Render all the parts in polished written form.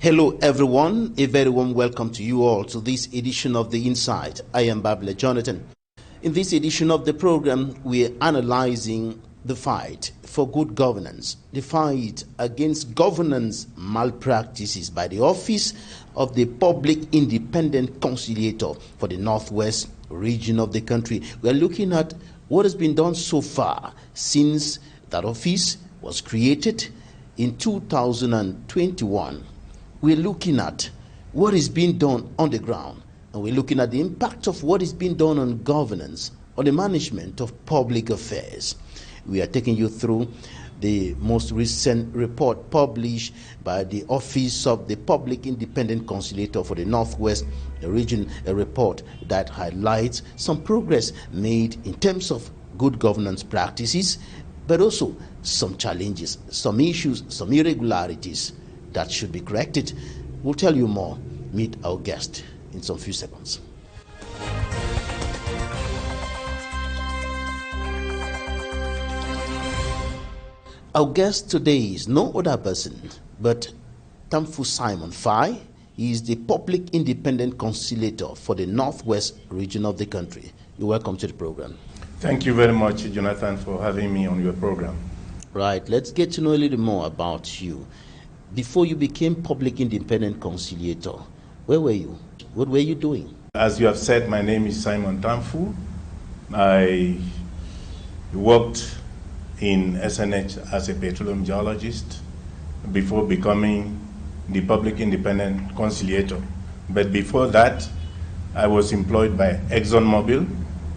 Hello everyone, a very warm welcome to you all to this edition of The Insight. I am Babla Jonathan. In this edition of the program, we are analyzing the fight for good governance, the fight against governance malpractices by the Office of the Public Independent Conciliator for the Northwest region of the country. We are looking at what has been done so far since that office was created in 2021. We're looking at what is being done on the ground, and we're looking at the impact of what is being done on governance, on the management of public affairs. We are taking you through the most recent report published by the Office of the Public Independent Conciliator for the Northwest region, a report that highlights some progress made in terms of good governance practices, but also some challenges, some issues, some irregularities that should be corrected. We'll tell you more. Meet our guest in some few seconds. Our guest today is no other person but TAMFU Simon FAI. He is the Public Independent Conciliator for the Northwest region of the country. You're welcome to the program. Thank you very much, Jonathan, for having me on your program. Right, let's get to know a little more about you. Before you became Public Independent Conciliator, where were you? What were you doing? As you have said, my name is Simon TAMFU. I worked in SNH as a petroleum geologist before becoming the Public Independent Conciliator. But before that, I was employed by ExxonMobil,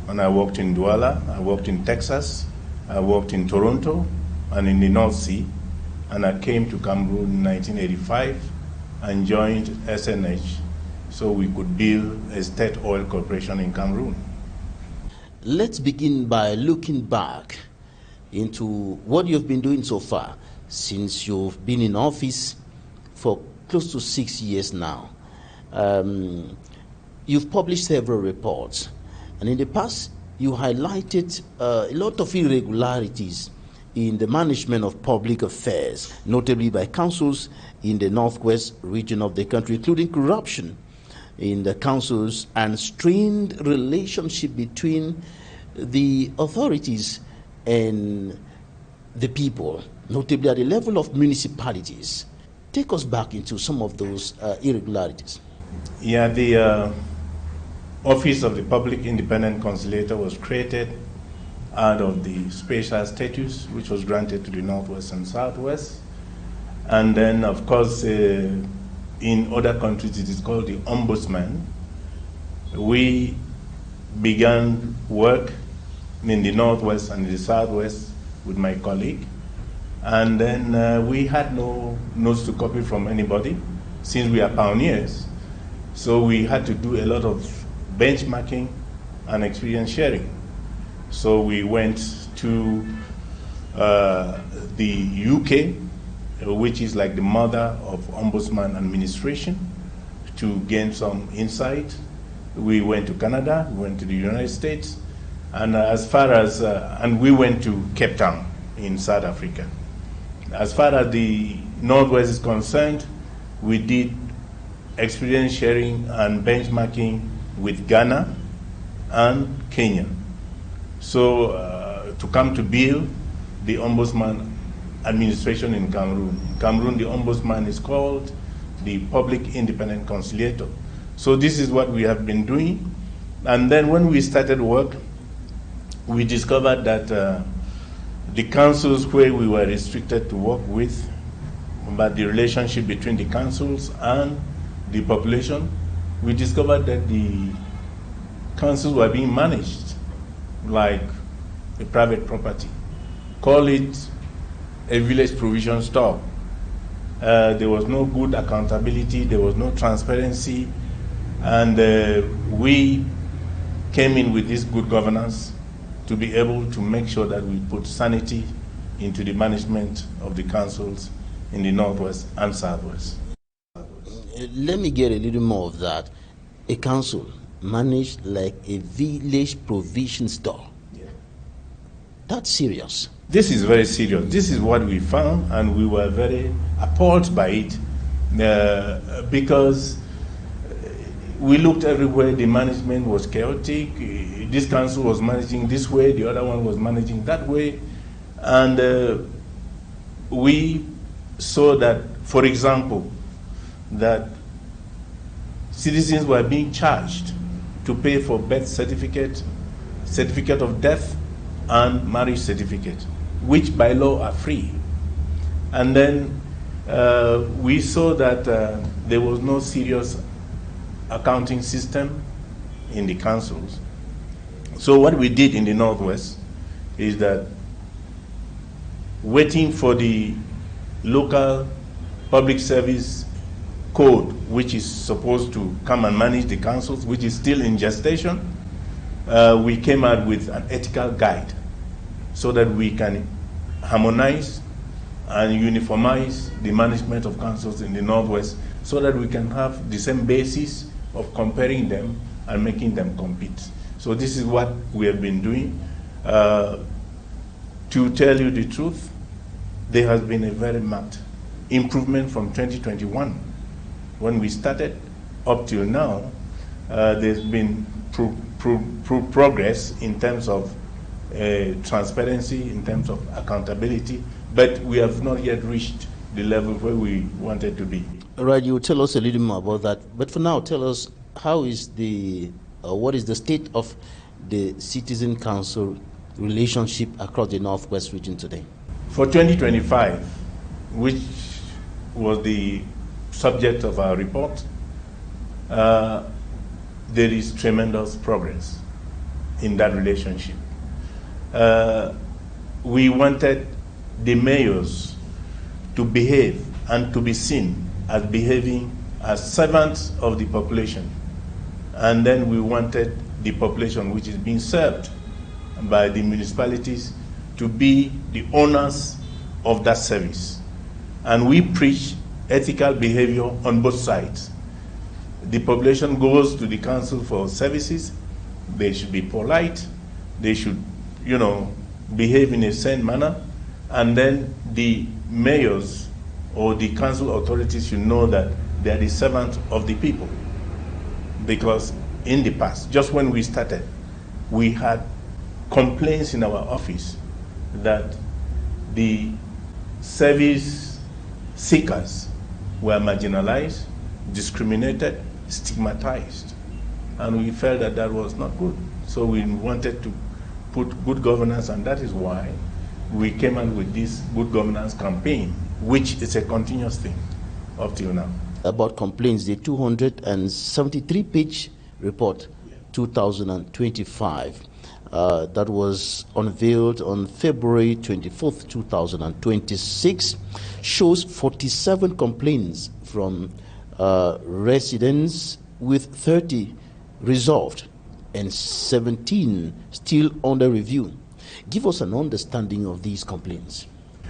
and I worked in Douala, I worked in Texas, I worked in Toronto, and in the North Sea. And I came to Cameroun in 1985 and joined SNH so we could build a state oil corporation in Cameroun. Let's begin by looking back into what you've been doing so far since you've been in office for close to 6 years now. You've published several reports, and in the past you highlighted a lot of irregularities in the management of public affairs, notably by councils in the Northwest region of the country, including corruption in the councils and strained relationship between the authorities and the people, notably at the level of municipalities. Take us back into some of those irregularities. Yeah, the Office of the Public Independent Conciliator was created out of the special status which was granted to the Northwest and Southwest. And then, of course, in other countries it is called the Ombudsman. We began work in the Northwest and the Southwest with my colleague. And then we had no notes to copy from anybody since we are pioneers. So we had to do a lot of benchmarking and experience sharing. So we went to the UK, which is like the mother of Ombudsman administration, to gain some insight. We went to Canada, we went to the United States, and and we went to Cape Town in South Africa. As far as the Northwest is concerned, we did experience sharing and benchmarking with Ghana and Kenya. So to come to build the Ombudsman administration in Cameroon. In Cameroon, the Ombudsman is called the Public Independent Conciliator. So this is what we have been doing. And then when we started work, we discovered that the councils where we were restricted to work with, but the relationship between the councils and the population, we discovered that the councils were being managed like a private property. Call it a village provision store. There was no good accountability, there was no transparency, and we came in with this good governance to be able to make sure that we put sanity into the management of the councils in the Northwest and Southwest. Let me get a little more of that. A council managed like a village provision store. Yeah. That's serious. This is very serious. This is what we found, and we were very appalled by it. because we looked everywhere. The management was chaotic. This council was managing this way, the other one was managing that way. And we saw that, for example, that citizens were being charged to pay for birth certificate, certificate of death, and marriage certificate, which by law are free. And then we saw that there was no serious accounting system in the councils. So what we did in the Northwest is that, waiting for the local public service code, which is supposed to come and manage the councils, which is still in gestation, we came out with an ethical guide so that we can harmonize and uniformize the management of councils in the Northwest, so that we can have the same basis of comparing them and making them compete. So this is what we have been doing. To tell you the truth, there has been a very marked improvement from 2021. When we started up till now, there's been progress in terms of transparency, in terms of accountability, but we have not yet reached the level where we wanted to be. All right, you will tell us a little more about that. But for now, tell us, how is what is the state of the citizen council relationship across the Northwest region today? For 2025, which was the subject of our report, there is tremendous progress in that relationship. We wanted the mayors to behave and to be seen as behaving as servants of the population. And then we wanted the population, which is being served by the municipalities, to be the owners of that service. And we preach ethical behavior on both sides. The population goes to the council for services. They should be polite. They should, behave in a sane manner. And then the mayors or the council authorities should know that they are the servants of the people. Because in the past, just when we started, we had complaints in our office that the service seekers were marginalized, discriminated, stigmatized. And we felt that that was not good. So we wanted to put good governance, and that is why we came out with this good governance campaign, which is a continuous thing up till now. About complaints, the 273-page report, 2025, that was unveiled on February 24th, 2026, shows 47 complaints from residents, with 30 resolved and 17 still under review. Give us an understanding of these complaints.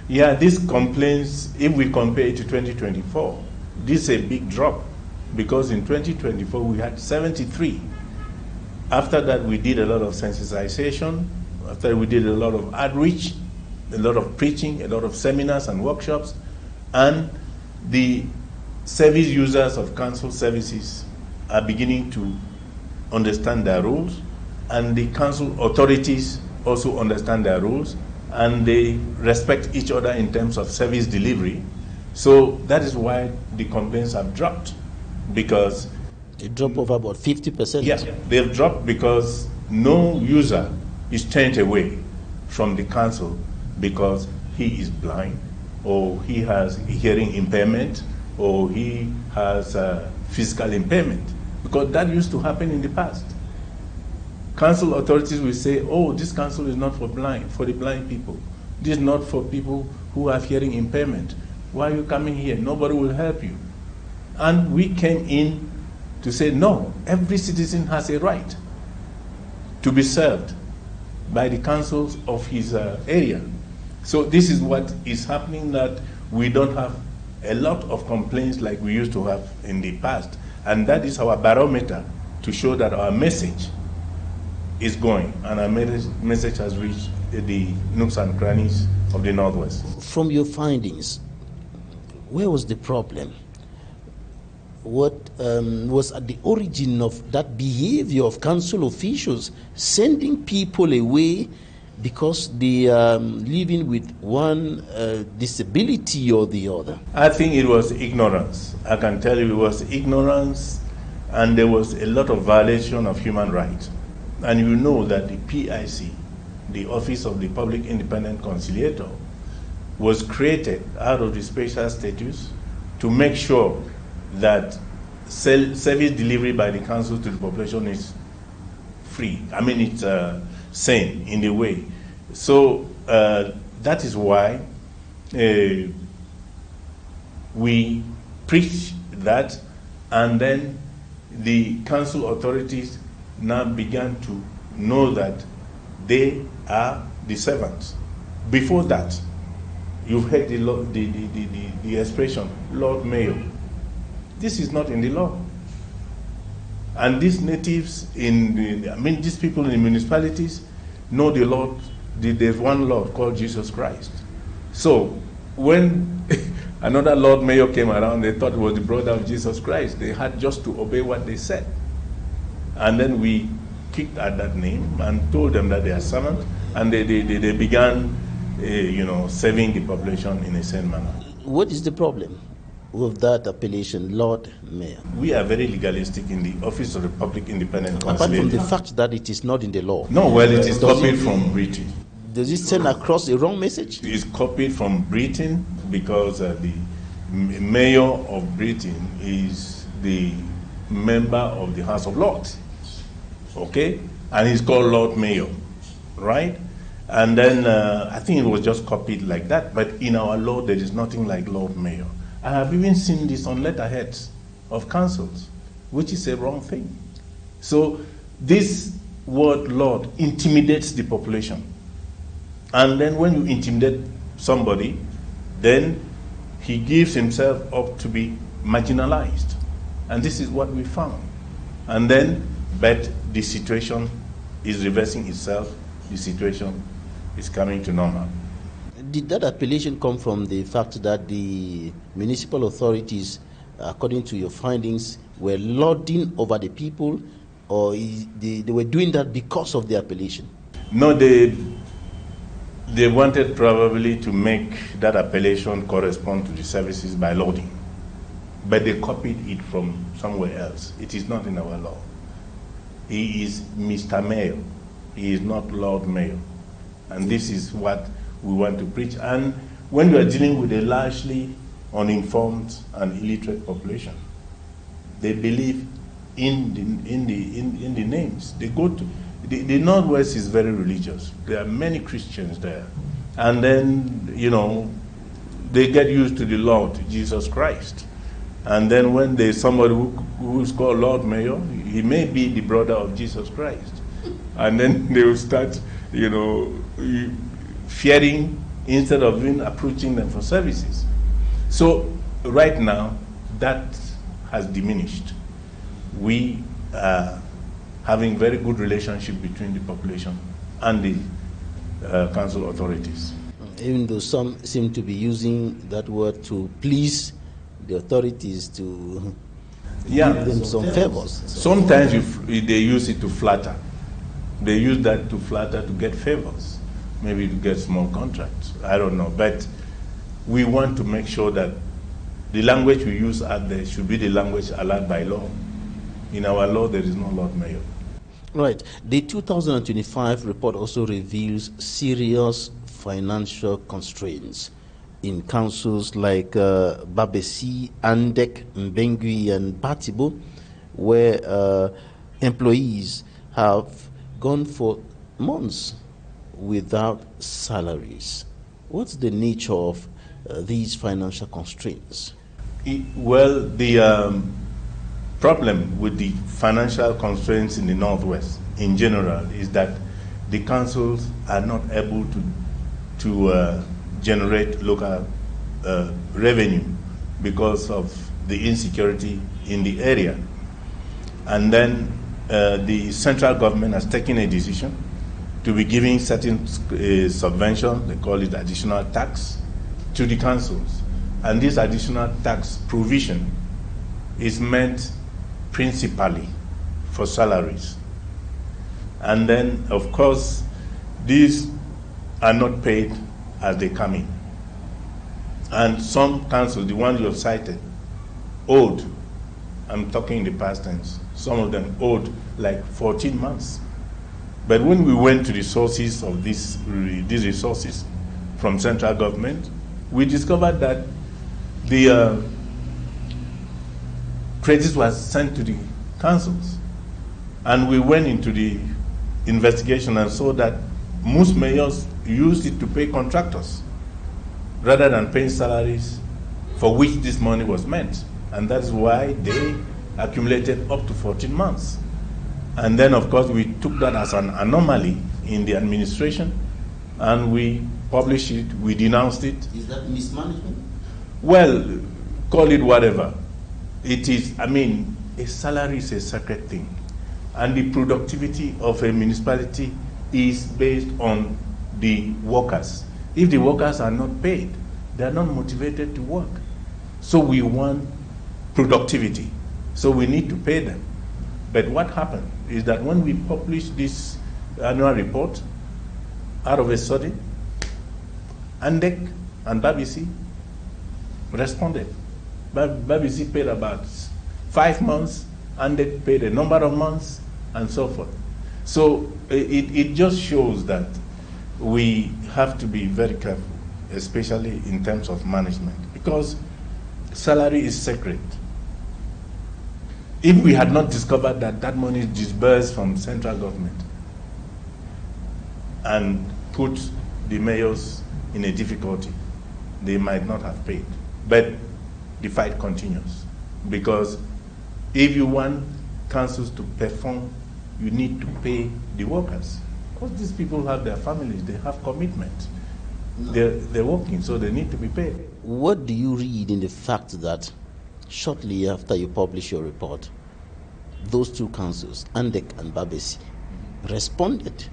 Yeah, these complaints, if we compare it to 2024, this is a big drop, because in 2024 we had 73. After that, we did a lot of sensitization. After we did a lot of outreach, a lot of preaching, a lot of seminars and workshops, and the service users of council services are beginning to understand their rules, and the council authorities also understand their rules, and they respect each other in terms of service delivery. So that is why the complaints have dropped, because a drop of about 50%. Yeah, they've dropped because no user is turned away from the council because he is blind, or he has hearing impairment, or he has physical impairment, because that used to happen in the past. Council authorities will say, oh, this council is not for the blind people. This is not for people who have hearing impairment. Why are you coming here? Nobody will help you. And we came in to say, no, every citizen has a right to be served by the councils of his area. So this is what is happening, that we don't have a lot of complaints like we used to have in the past. And that is our barometer to show that our message is going, and our message has reached the nooks and crannies of the Northwest. From your findings, where was the problem? what was at the origin of that behavior of council officials sending people away because they are living with one disability or the other? I think it was ignorance. I can tell you it was ignorance, and there was a lot of violation of human rights. And you know that the PIC, the Office of the Public Independent Conciliator, was created out of the special status to make sure that service delivery by the council to the population is free. I mean, it's sane in a way. So that is why we preach that, and then the council authorities now began to know that they are the servants. Before that, you've heard the expression, Lord Mayor. This is not in the law. And these natives these people in the municipalities know the Lord, there's one Lord called Jesus Christ. So when another Lord Mayor came around, they thought it was the brother of Jesus Christ. They had just to obey what they said. And then we kicked at that name and told them that they are servants, and they began serving the population in a sane manner. What is the problem with that appellation, Lord Mayor? We are very legalistic in the Office of the Public Independent Conciliator. Apart from the fact that it is not in the law. No, well, it is copied from Britain. Does it send across a wrong message? It's copied from Britain because the mayor of Britain is the member of the House of Lords, okay? And he's called Lord Mayor, right? And then I think it was just copied like that. But in our law, there is nothing like Lord Mayor. I have even seen this on letterheads of councils, which is a wrong thing. So this word Lord intimidates the population. And then when you intimidate somebody, then he gives himself up to be marginalized. And this is what we found. And then, but the situation is reversing itself. The situation is coming to normal. Did that appellation come from the fact that the municipal authorities, according to your findings, were lording over the people, or they were doing that because of the appellation? No, they wanted probably to make that appellation correspond to the services by lording, but they copied it from somewhere else. It is not in our law. He is Mr. Mayor. He is not Lord Mayor. And this is what we want to preach. And when you are dealing with a largely uninformed and illiterate population, they believe in the names. They go to the Northwest is very religious. There are many Christians there, and then they get used to the Lord Jesus Christ. And then when there's somebody who's called Lord Mayor, he may be the brother of Jesus Christ, and then they will start fearing instead of even approaching them for services. So right now, that has diminished. We are having very good relationship between the population and the council authorities. Even though some seem to be using that word to please the authorities, to give them some favors. Sometimes they use it to flatter. They use that to flatter to get favors, maybe to get small contracts. I don't know. But we want to make sure that the language we use out there should be the language allowed by law. In our law, there is no Lord Mayor. Right. The 2025 report also reveals serious financial constraints in councils like Babesi, Andek, Mbengui, and Batibo, where employees have gone for months without salaries. What's the nature of these financial constraints? Well, the problem with the financial constraints in the Northwest in general is that the councils are not able to generate local revenue because of the insecurity in the area. And then the central government has taken a decision to be giving certain subvention, they call it additional tax, to the councils. And this additional tax provision is meant principally for salaries. And then, of course, these are not paid as they come in. And some councils, the ones you have cited, owed, I'm talking in the past tense, some of them owed like 14 months. But when we went to the sources of these resources from central government, we discovered that the credits were sent to the councils. And we went into the investigation and saw that most mayors used it to pay contractors rather than paying salaries for which this money was meant. And that's why they accumulated up to 14 months. And then, of course, we took that as an anomaly in the administration, and we published it, we denounced it. Is that mismanagement? Well, call it whatever. It is, I mean, a salary is a sacred thing. And the productivity of a municipality is based on the workers. If the workers are not paid, they are not motivated to work. So we want productivity. So we need to pay them. But what happened is that when we published this annual report, out of a sudden, ANDEC and BBC responded. BBC paid about 5 months, ANDEC paid a number of months, and so forth. So it just shows that we have to be very careful, especially in terms of management, because salary is sacred. If we had not discovered that that money is disbursed from central government and put the mayors in a difficulty, they might not have paid. But the fight continues, because if you want councils to perform, you need to pay the workers. Because these people have their families, they have commitment. They're working, so they need to be paid. What do you read in the fact that shortly after you publish your report, those two councils, ANDEC and BBC, responded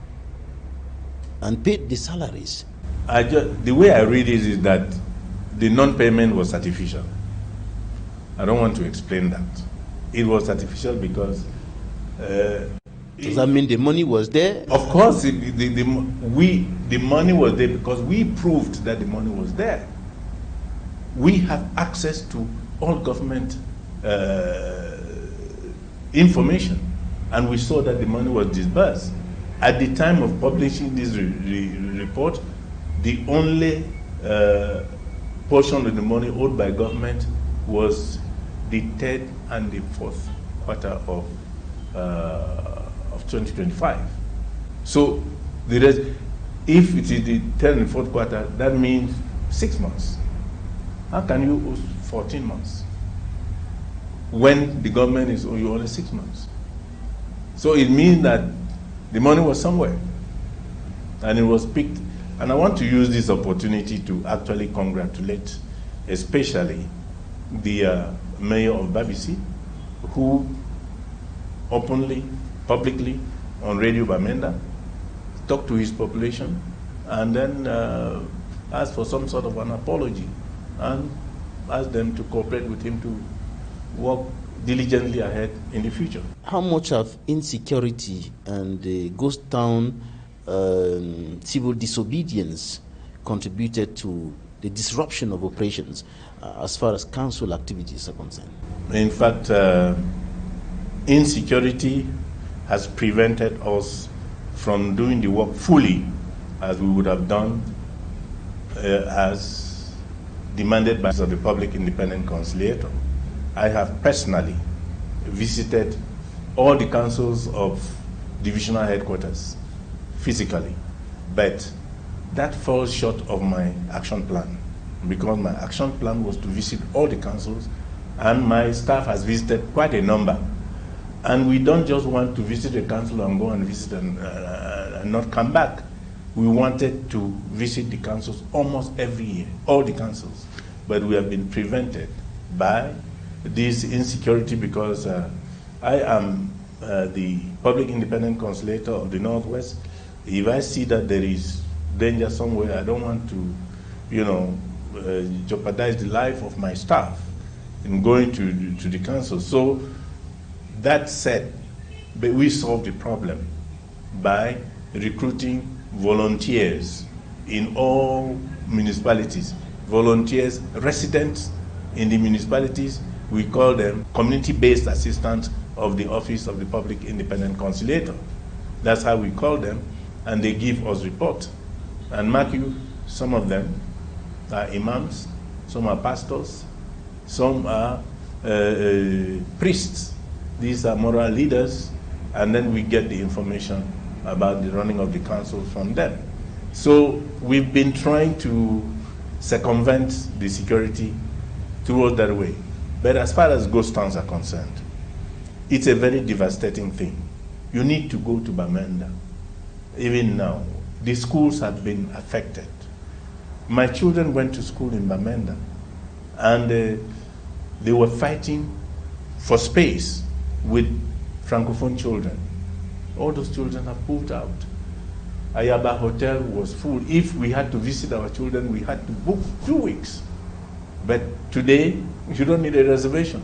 and paid the salaries? The way I read it is that the non-payment was artificial. I don't want to explain that. It was artificial because does that mean the money was there? Of course, the money was there because we proved that the money was there. We have access to all government information, and we saw that the money was disbursed. At the time of publishing this report, the only portion of the money owed by government was the third and the fourth quarter of 2025. So the rest, if it is the third and fourth quarter, that means 6 months. How can you owe 14 months when the government is owing you only 6 months? So it means that the money was somewhere and it was picked. And I want to use this opportunity to actually congratulate especially the mayor of Babisi, who openly, publicly, on Radio Bamenda, talked to his population and then asked for some sort of an apology and asked them to cooperate with him to work diligently ahead in the future. How much have insecurity and ghost town civil disobedience contributed to the disruption of operations as far as council activities are concerned? In fact, insecurity has prevented us from doing the work fully as we would have done as demanded by the Public Independent Conciliator. I have personally visited all the councils of divisional headquarters physically, but that falls short of my action plan, because my action plan was to visit all the councils, and my staff has visited quite a number. And we don't just want to visit a council and go and visit and not come back. We wanted to visit the councils almost every year, all the councils, but we have been prevented by this insecurity because I am the Public Independent Conciliator of the Northwest. If I see that there is danger somewhere, I don't want to, jeopardize the life of my staff. in going to the council. So that said, but we solved the problem by recruiting volunteers in all municipalities. Volunteers, residents in the municipalities, we call them community-based assistants of the Office of the Public Independent Conciliator. That's how we call them, and they give us report. And mark you, some of them are imams, some are pastors, some are priests. These are moral leaders, and then we get the information about the running of the council from them. So we've been trying to circumvent the security towards that way. But as far as ghost towns are concerned, it's a very devastating thing. You need to go to Bamenda. Even now, the schools have been affected. My children went to school in Bamenda, and they were fighting for space with Francophone children. All those children have pulled out. Ayaba Hotel was full. If we had to visit our children, we had to book 2 weeks. But today, you don't need a reservation.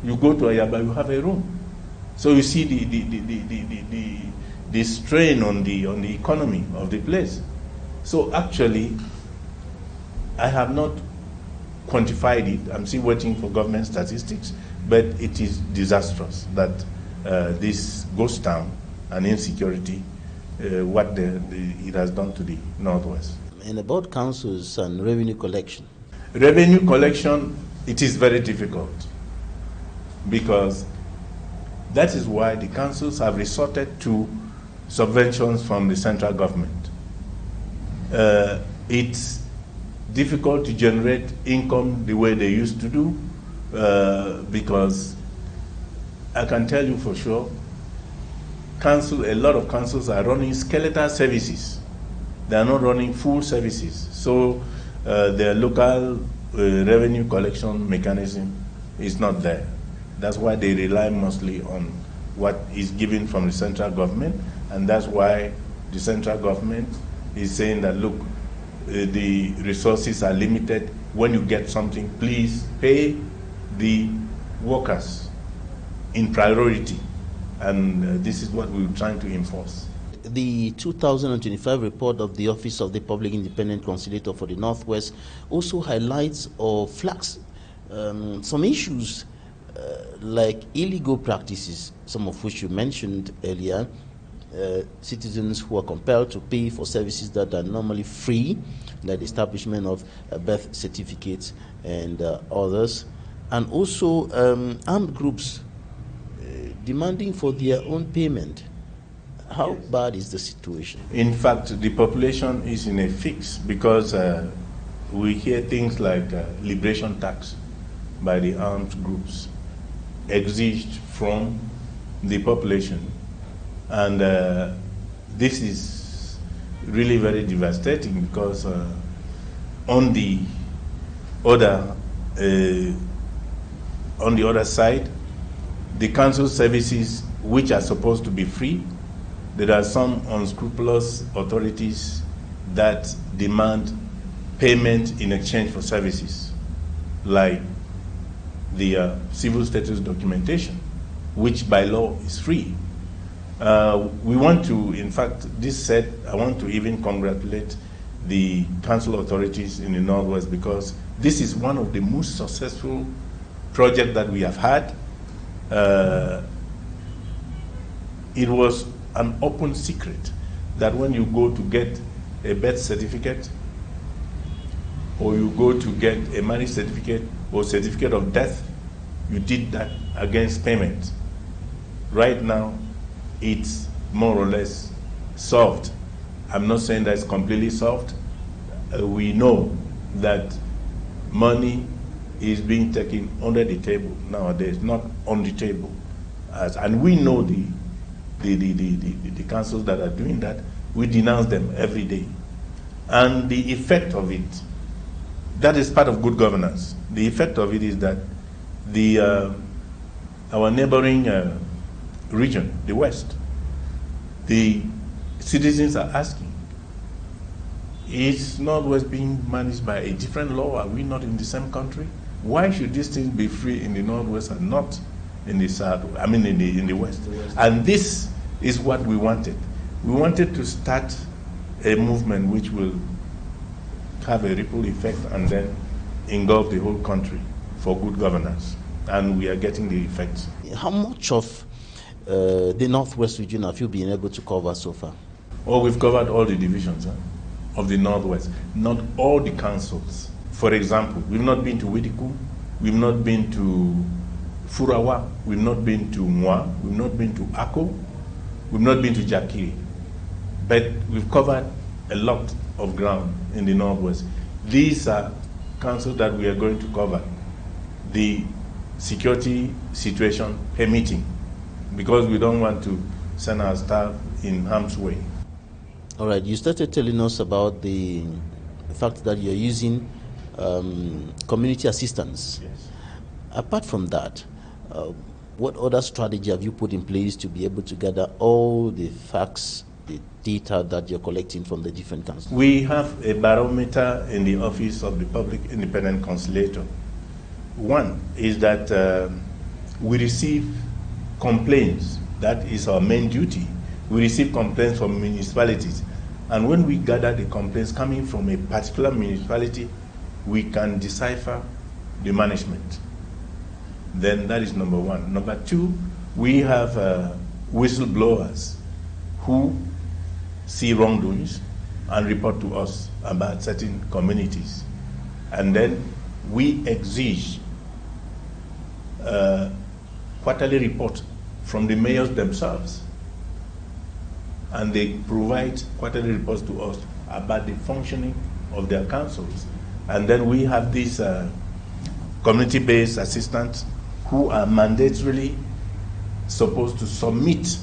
You go to Ayaba, you have a room. So you see the strain on the economy of the place. So actually, I have not quantified it. I'm still waiting for government statistics, but it is disastrous that this ghost town and insecurity, what it has done to the Northwest. And about councils and revenue collection? Revenue collection, it is very difficult, because that is why the councils have resorted to subventions from the central government. It's difficult to generate income the way they used to do, because I can tell you for sure, a lot of councils are running skeletal services. They are not running full services. So their local revenue collection mechanism is not there. That's why they rely mostly on what is given from the central government, and that's why the central government is saying that, look, the resources are limited. When you get something, please pay the workers in priority. And this is what we're trying to enforce. The 2025 report of the Office of the Public Independent Conciliator for the Northwest also highlights or flags some issues like illegal practices, some of which you mentioned earlier, citizens who are compelled to pay for services that are normally free, like the establishment of birth certificates and others, and also armed groups demanding for their own payment. How bad is the situation? In fact, the population is in a fix, because we hear things like liberation tax by the armed groups exiged from the population. And this is really very devastating, because on the other side, the council services which are supposed to be free, there are some unscrupulous authorities that demand payment in exchange for services, like the civil status documentation, which by law is free. We want to, in fact, this said, I want to even congratulate the council authorities in the Northwest, because this is one of the most successful projects that we have had. It was an open secret that when you go to get a birth certificate, or you go to get a marriage certificate or certificate of death, you did that against payment. Right now, it's more or less solved. I'm not saying that it's completely solved. We know that money is being taken under the table nowadays, not on the table. And we know the councils that are doing that. We denounce them every day. And the effect of it, that is part of good governance. The effect of it is that our neighboring region, the West, the citizens are asking, is Northwest being managed by a different law? Are we not in the same country? Why should these things be free in the Northwest and not in the South? I mean, in the West. And this is what we wanted. We wanted to start a movement which will have a ripple effect and then engulf the whole country for good governance. And we are getting the effects. How much of the Northwest region have you been able to cover so far? Oh, we've covered all the divisions of the Northwest, not all the councils. For example, we've not been to Widiku, we've not been to Furawa, we've not been to Mwa, we've not been to Ako, we've not been to Jakiri. But we've covered a lot of ground in the Northwest. These are councils that we are going to cover, the security situation permitting, because we don't want to send our staff in harm's way. All right, you started telling us about the fact that you're using community assistance. Yes. Apart from that, what other strategy have you put in place to be able to gather all the facts, the data that you're collecting from the different councils? We have a barometer in the Office of the Public Independent Conciliator. One is that we receive complaints. That is our main duty. We receive complaints from municipalities. And when we gather the complaints coming from a particular municipality, we can decipher the management. Then that is number one. Number two, we have whistleblowers who see wrongdoings and report to us about certain communities. And then we exige quarterly report from the mayors themselves. And they provide quarterly reports to us about the functioning of their councils. And then we have these community-based assistants who are mandatorily supposed to submit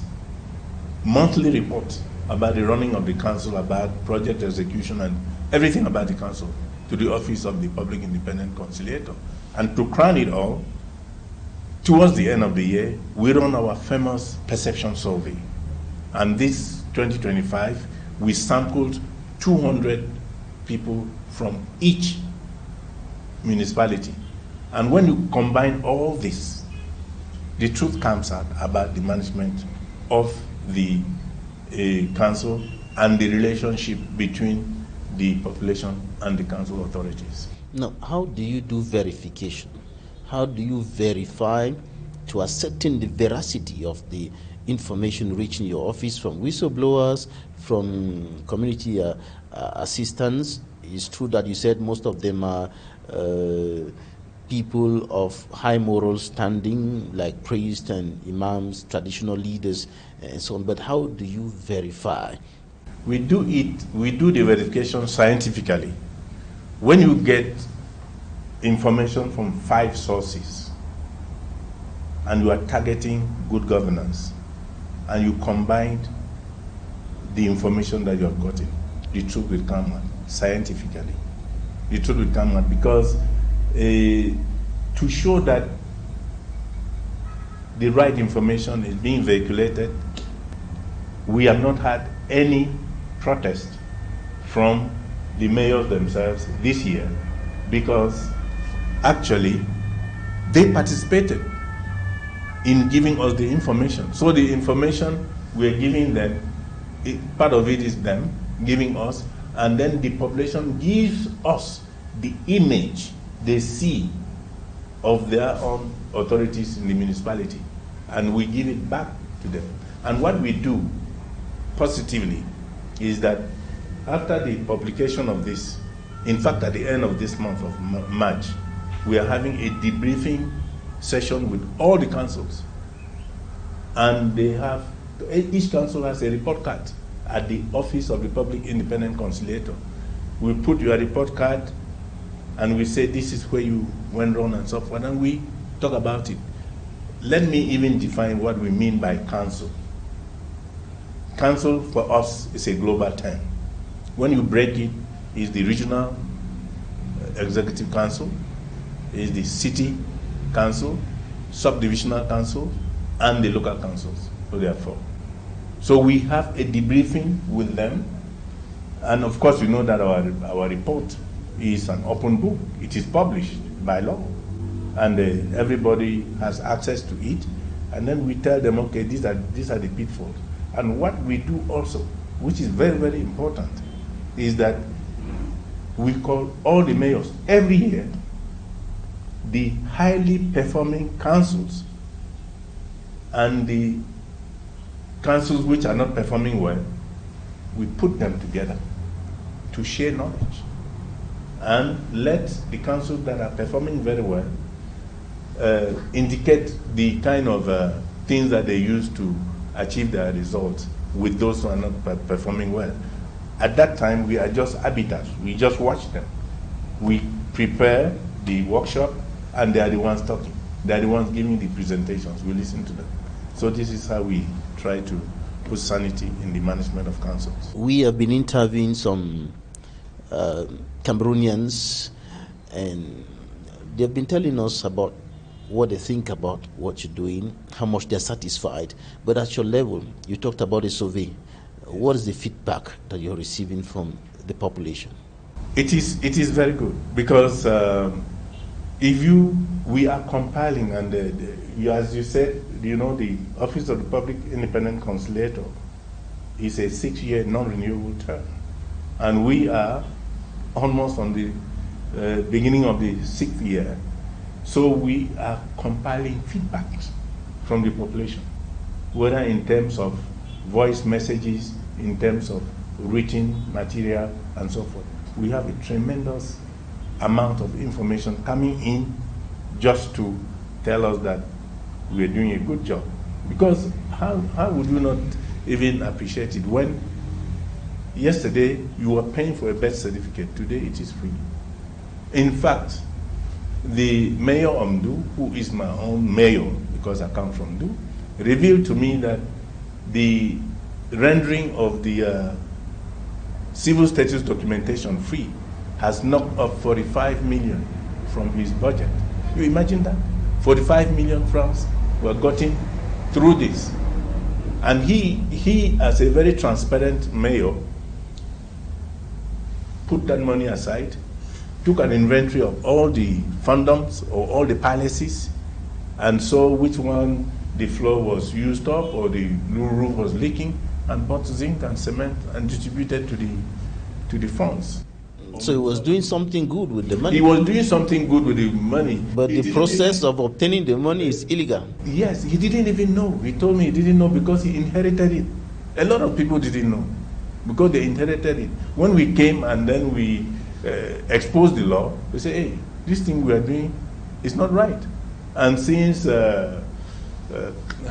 monthly reports about the running of the council, about project execution and everything about the council to the Office of the Public Independent Conciliator. And to crown it all, towards the end of the year, we run our famous perception survey. And this 2025, we sampled 200 people from each municipality. And when you combine all this, the truth comes out about the management of the council and the relationship between the population and the council authorities. Now, how do you do verification? How do you verify to ascertain the veracity of the information reaching your office from whistleblowers, from community assistants? It's true that you said most of them are people of high moral standing, like priests and imams, traditional leaders, and so on. But how do you verify? We do the verification scientifically. When you get information from 5 sources and you are targeting good governance, and you combine the information that you have gotten, the truth will come out scientifically. The truth will come out because to show that the right information is being vehiculated, we have not had any protest from the mayors themselves this year, because actually they participated in giving us the information. So the information we're giving them, part of it is them giving us, and then the population gives us the image they see of their own authorities in the municipality, and we give it back to them. And what we do positively is that after the publication of this, in fact at the end of this month of March, we are having a debriefing session with all the councils, and each council has a report card at the Office of the Public Independent Conciliator. We put your report card and we say this is where you went wrong and so forth, and we talk about it. Let me even define what we mean by council. Council for us is a global term. When you break it, is the regional executive council, is the city council, subdivisional council, and the local councils. So there are 4. So we have a debriefing with them, and of course you know that our report is an open book. It is published by law. and everybody has access to it. And then we tell them, okay, these are the pitfalls. And what we do also, which is very, very important, is that we call all the mayors every year, the highly performing councils and the councils which are not performing well, we put them together to share knowledge and let the councils that are performing very well indicate the kind of things that they use to achieve their results with those who are not performing well. At that time, we are just arbiters. We just watch them. We prepare the workshop, and they are the ones talking. They are the ones giving the presentations. We listen to them. So this is how we try to put sanity in the management of councils. We have been interviewing some Cameroonians, and they've been telling us about what they think about what you're doing, how much they're satisfied. But at your level, you talked about a survey. What is the feedback that you're receiving from the population? It is very good, because we are compiling, and as you said, the Office of the Public Independent Conciliator is a 6-year non-renewable term, and we are almost on the beginning of the 6th year. So we are compiling feedbacks from the population, whether in terms of voice messages, in terms of written material, and so forth. We have a tremendous amount of information coming in just to tell us that we're doing a good job. Because how would you not even appreciate it when yesterday you were paying for a birth certificate, today it is free. In fact, the mayor of Nous, who is my own mayor because I come from Nous, revealed to me that the rendering of the civil status documentation free has knocked up 45 million from his budget. You imagine that? 45 million francs were gotten through this. And he as a very transparent mayor, put that money aside, took an inventory of all the fandoms or all the palaces, and saw which one the floor was used up or the roof was leaking, and bought zinc and cement and distributed to the funds. So he was doing something good with the money. He was doing something good with the money. But the process of obtaining the money is illegal. Yes, he didn't even know. He told me he didn't know because he inherited it. A lot of people didn't know because they inherited it. When we came and then we exposed the law, they say, hey, this thing we are doing is not right. And since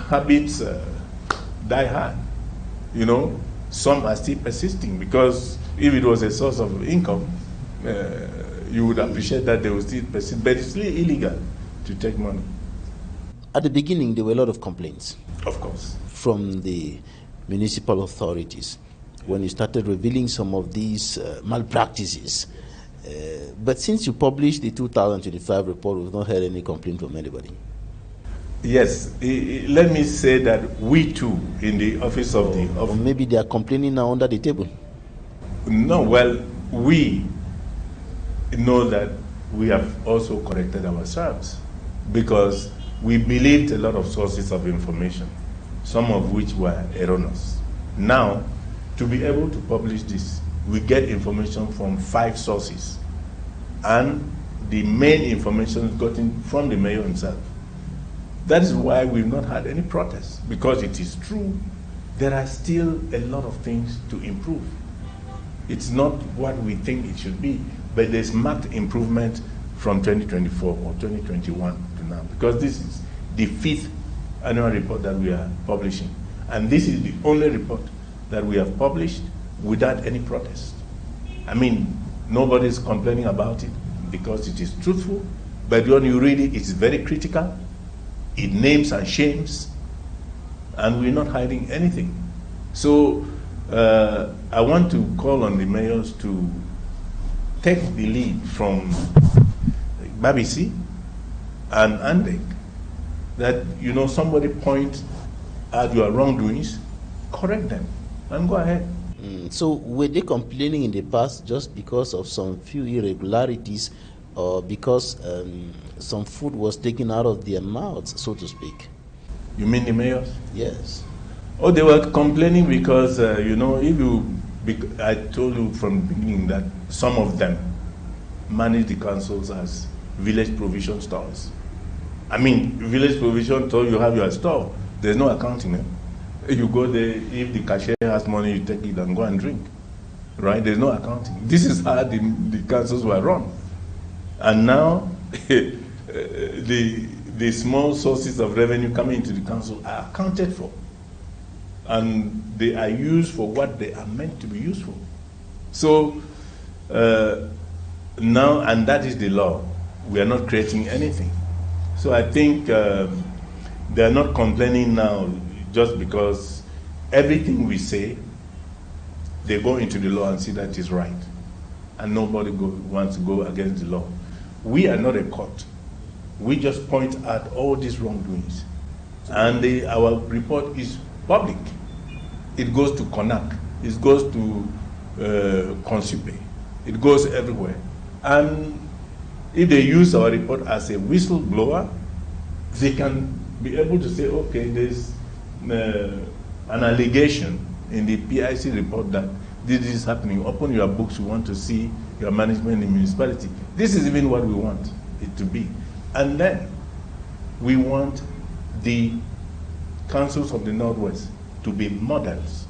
habits die hard, some are still persisting, because if it was a source of income, you would appreciate that they would still persist. But it's still illegal to take money. At the beginning, there were a lot of complaints. Of course. From the municipal authorities when you started revealing some of these malpractices. But since you published the 2025 report, we've not heard any complaint from anybody. Yes, let me say that we too, in the office of the... Or maybe they are complaining now under the table. No, well, we know that we have also corrected ourselves, because we believed a lot of sources of information, some of which were erroneous. Now, to be able to publish this, we get information from 5 sources, and the main information is gotten from the mayor himself. That is why we've not had any protests, because it is true there are still a lot of things to improve. It's not what we think it should be, but there's marked improvement from 2024 or 2021 to now, because this is the 5th annual report that we are publishing. And this is the only report that we have published without any protest. I mean, nobody's complaining about it because it is truthful, but when you read it, it's very critical. It names and shames, and we're not hiding anything. So I want to call on the mayors to take the lead from Babisi and Andek, that somebody point out your wrongdoings, correct them, and go ahead. So were they complaining in the past just because of some few irregularities or because some food was taken out of their mouths, so to speak? You mean the mayors? Yes. Oh, they were complaining because, I told you from the beginning that some of them manage the councils as village provision stores. I mean, village provision store, you have your store. There's no accounting. You go there, if the cashier has money, you take it and go and drink. Right? There's no accounting. This is how the councils were run. And now, the small sources of revenue coming into the council are accounted for. And they are used for what they are meant to be used for. So, now, and that is the law. We are not creating anything. So I think they are not complaining now just because everything we say, they go into the law and see that is right. And nobody wants to go against the law. We are not a court. We just point out all these wrongdoings. And our report is public. It goes to CONAC. It goes to Consupe. It goes everywhere. And if they use our report as a whistleblower, they can be able to say, okay, there's an allegation in the PIC report that this is happening. Open your books, we want to see your management in municipality. This is even what we want it to be. And then we want the councils of the Northwest to be models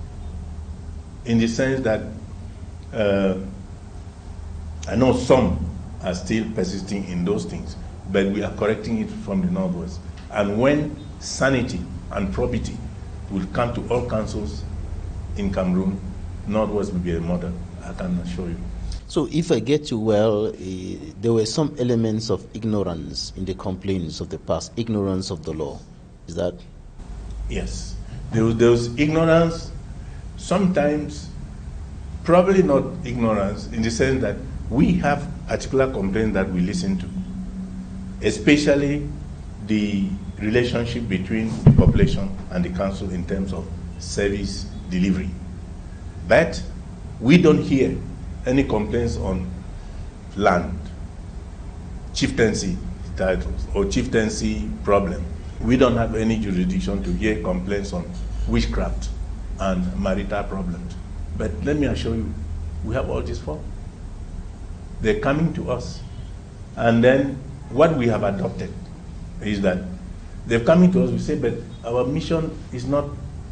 in the sense that I know some are still persisting in those things, but we are correcting it from the Northwest. And when sanity and probity will come to all councils in Cameroon, Northwest will be a model, I can assure you. So if I get you well, there were some elements of ignorance in the complaints of the past, ignorance of the law. Is that? Yes. There was ignorance, sometimes probably not ignorance in the sense that we have particular complaints that we listen to, especially the relationship between the population and the council in terms of service delivery. But we don't hear any complaints on land, chieftaincy titles, or chieftaincy problem. We don't have any jurisdiction to hear complaints on witchcraft and marital problems. But let me assure you, we have all these four. They're coming to us. And then what we have adopted is that they're coming to us, we say, but our mission is not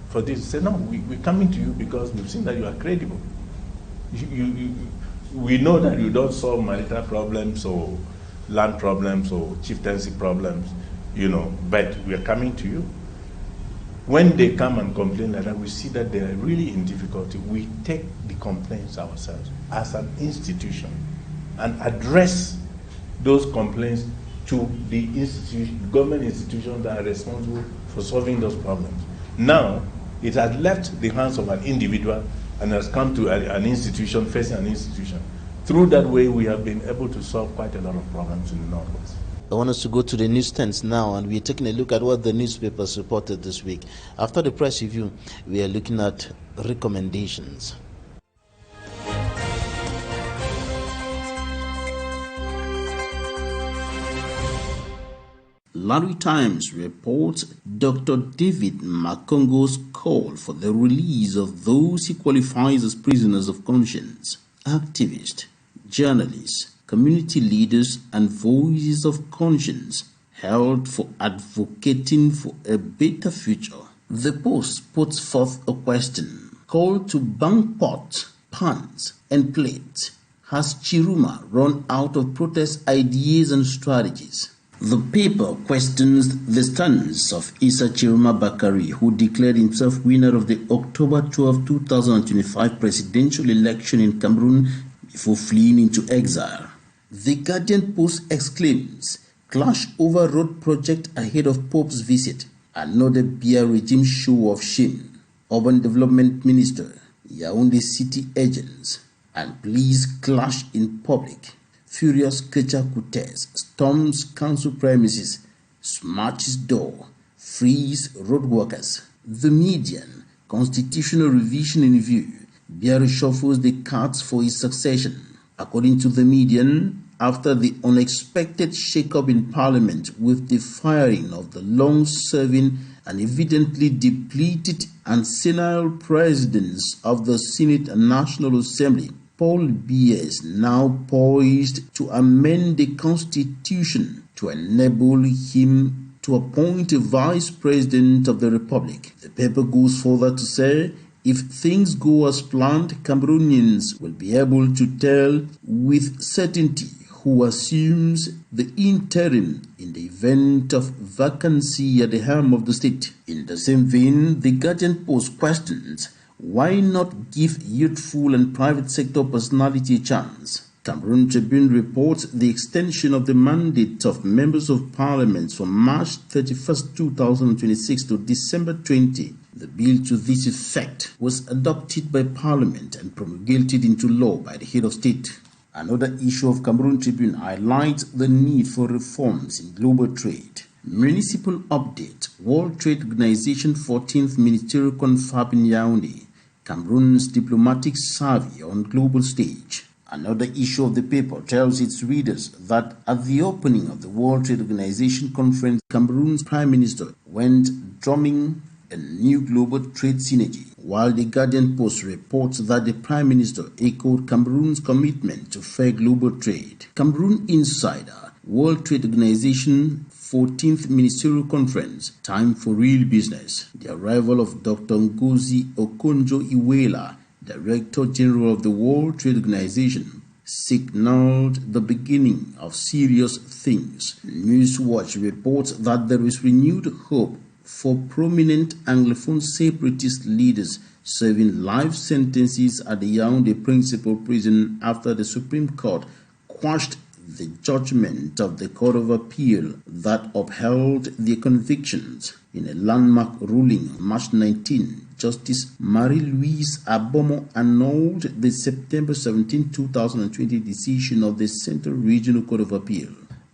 for this. We say, no, we're coming to you because we've seen that you are credible. We know that you don't solve marital problems or land problems or chieftaincy problems, but we are coming to you. When they come and complain like that, we see that they are really in difficulty. We take the complaints ourselves as an institution and address those complaints to the government institutions that are responsible for solving those problems. Now, it has left the hands of an individual and has come to an institution, facing an institution. Through that way, we have been able to solve quite a lot of problems in the Northwest. I want us to go to the newsstands now, and we're taking a look at what the newspapers reported this week. After the press review, we are looking at recommendations. Larry Times reports Dr. David Makongo's call for the release of those he qualifies as prisoners of conscience, activists, journalists, community leaders, and voices of conscience held for advocating for a better future. The Post puts forth a question: call to bank pots, pans, and plates. Has Chiruma run out of protest ideas and strategies? The paper questions the stance of Issa Chiruma Bakari, who declared himself winner of the October 12, 2025 presidential election in Cameroon before fleeing into exile. The Guardian Post exclaims, clash over road project ahead of Pope's visit. Another Biya regime show of shame. Urban Development Minister, Yaoundé city agents, and police clash in public. Furious Kecha Kutes storms council premises, smashes door, frees road workers. The Median, constitutional revision in view. Biya reshuffles the cards for his succession. According to the Median, after the unexpected shake-up in Parliament with the firing of the long-serving and evidently depleted and senile presidents of the Senate and National Assembly. Paul Biya is now poised to amend the Constitution to enable him to appoint a Vice President of the Republic. The paper goes further to say, if things go as planned, Cameroonians will be able to tell with certainty who assumes the interim in the event of vacancy at the helm of the state. In the same vein, the Guardian Post questions, why not give youthful and private sector personality a chance? Cameroon Tribune reports the extension of the mandate of members of parliament from March 31st, 2026 to December 20. The bill to this effect was adopted by Parliament and promulgated into law by the head of state. Another issue of Cameroon Tribune highlights the need for reforms in global trade. Municipal update, World Trade Organization 14th Ministerial Confab in Yaoundé, Cameroon's diplomatic survey on global stage. Another issue of the paper tells its readers that at the opening of the World Trade Organization conference, Cameroon's Prime Minister went drumming a new global trade synergy, while the Guardian Post reports that the Prime Minister echoed Cameroon's commitment to fair global trade. Cameroon Insider, World Trade Organization 14th Ministerial Conference, time for real business. The arrival of Dr. Ngozi Okonjo-Iweala, Director General of the World Trade Organization, signaled the beginning of serious things. Newswatch reports that there is renewed hope for prominent Anglophone separatist leaders serving life sentences at the Yaoundé Principal Prison after the Supreme Court quashed the judgment of the Court of Appeal that upheld their convictions. In a landmark ruling on March 19, Justice Marie-Louise Abomo annulled the September 17, 2020 decision of the Central Regional Court of Appeal.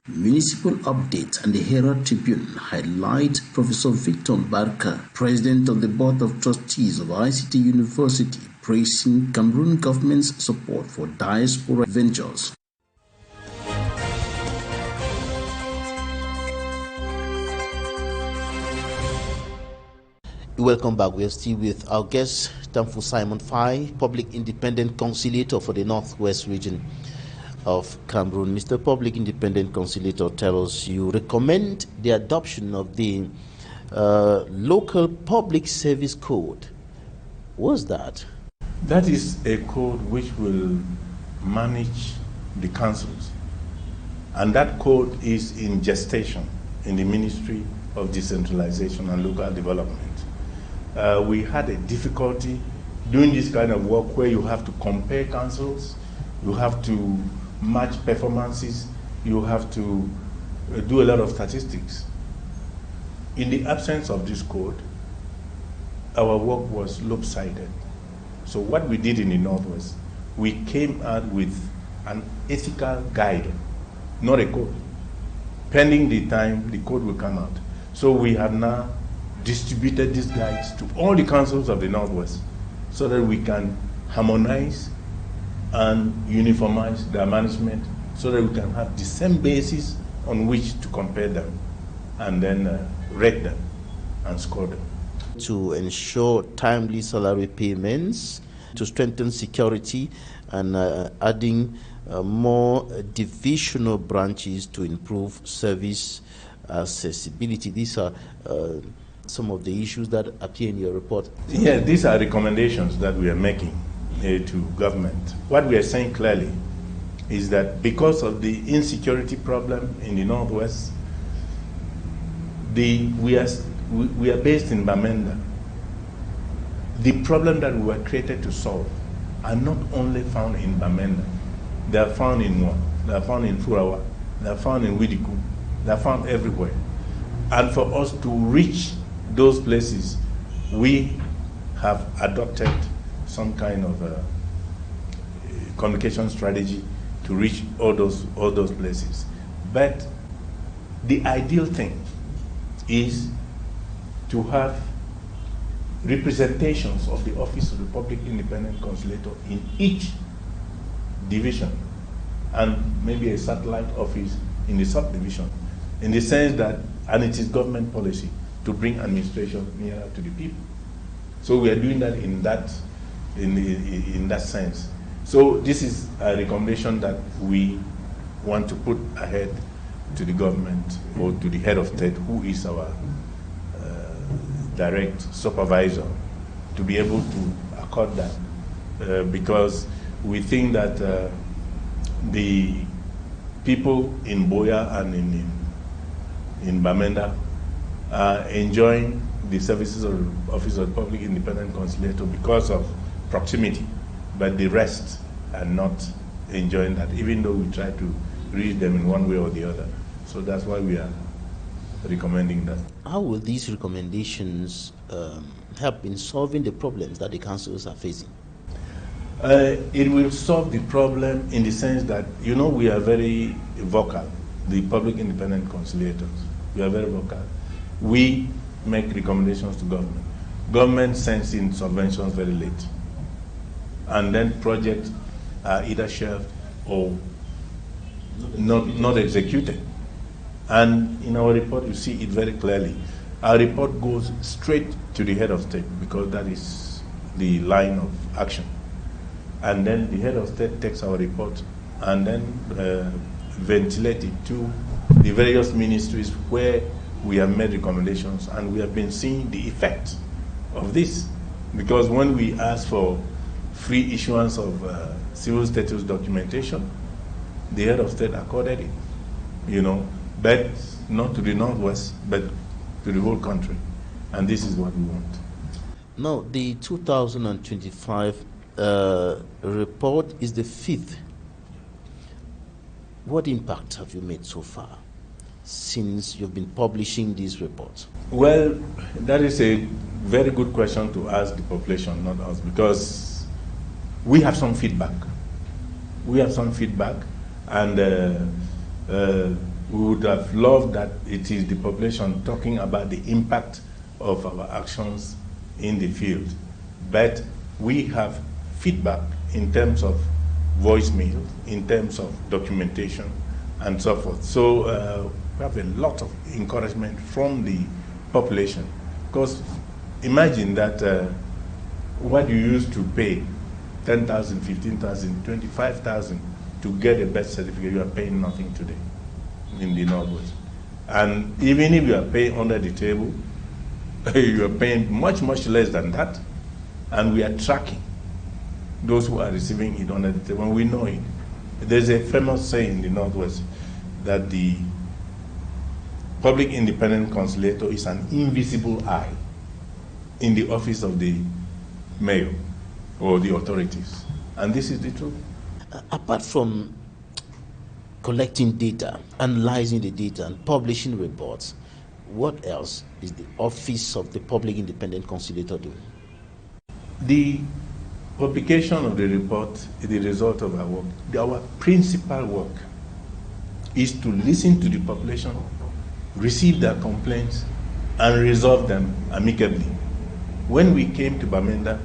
Municipal updates and the Herald Tribune highlight Professor Victor Barker, President of the Board of Trustees of ICT University, praising Cameroon government's support for diaspora ventures. Welcome back. We are still with our guest, Tamfu Simon FAI, Public Independent Conciliator for the Northwest region of Cameroon. Mr. Public Independent Conciliator, tell us you recommend the adoption of the local public service code. What's that? That is a code which will manage the councils. And that code is in gestation in the Ministry of Decentralization and Local Development. We had a difficulty doing this kind of work where you have to compare councils, you have to match performances, you have to do a lot of statistics. In the absence of this code, our work was lopsided. So what we did in the Northwest, we came out with an ethical guide, not a code. Pending the time, the code will come out. So we have now distributed these guides to all the councils of the Northwest so that we can harmonize and uniformize their management so that we can have the same basis on which to compare them and then rate them and score them. To ensure timely salary payments, to strengthen security, and adding more divisional branches to improve service accessibility. These are some of the issues that appear in your report. Yeah, these are recommendations that we are making to government. What we are saying clearly is that because of the insecurity problem in the Northwest, we are based in Bamenda. The problem that we were created to solve are not only found in Bamenda. They are found in Moi, they are found in Furawa, they are found in Widiku, they are found everywhere. And for us to reach those places, we have adopted some kind of communication strategy to reach all those places. But the ideal thing is to have representations of the Office of the Public Independent Conciliator in each division and maybe a satellite office in the subdivision, in the sense that, and it is government policy to bring administration nearer to the people. So we are doing that in that sense. So this is a recommendation that we want to put ahead to the government or to the head of state, who is our direct supervisor, to be able to accord that, because we think that the people in Boya and in Bamenda are enjoying the services of the Office of Public Independent Conciliator because of proximity, but the rest are not enjoying that, even though we try to reach them in one way or the other. So that's why we are recommending that. How will these recommendations help in solving the problems that the councils are facing? It will solve the problem in the sense that, you know, we are very vocal, the public independent conciliators. We are very vocal. We make recommendations to government. Government sends in subventions very late. And then projects are either shelved or not executed. And in our report, you see it very clearly. Our report goes straight to the head of state because that is the line of action. And then the head of state takes our report and then ventilates it to the various ministries where we have made recommendations, and we have been seeing the effect of this. Because when we ask for free issuance of civil status documentation, the head of state accorded it, you know, but not to the Northwest, but to the whole country. And this is what we want. Now, the 2025 report is the 5th. What impact have you made so far since you've been publishing these reports? Well, that is a very good question to ask the population, not us, because we have some feedback. We have some feedback, and we would have loved that it is the population talking about the impact of our actions in the field. But we have feedback in terms of voicemail, in terms of documentation, and so forth. So we have a lot of encouragement from the population. Because imagine that what you used to pay 10,000, 15,000, 25,000 to get a birth certificate, you are paying nothing today in the Northwest. And even if you are paying under the table, you are paying much, much less than that. And we are tracking those who are receiving it under the table, and we know it. There's a famous saying in the Northwest that the public independent conciliator is an invisible eye in the office of the mayor or the authorities. And this is the truth. Apart from collecting data, analyzing the data, and publishing reports, what else is the Office of the Public Independent Conciliator doing? The publication of the report is the result of our work. Our principal work is to listen to the population, receive their complaints, and resolve them amicably. When we came to Bamenda,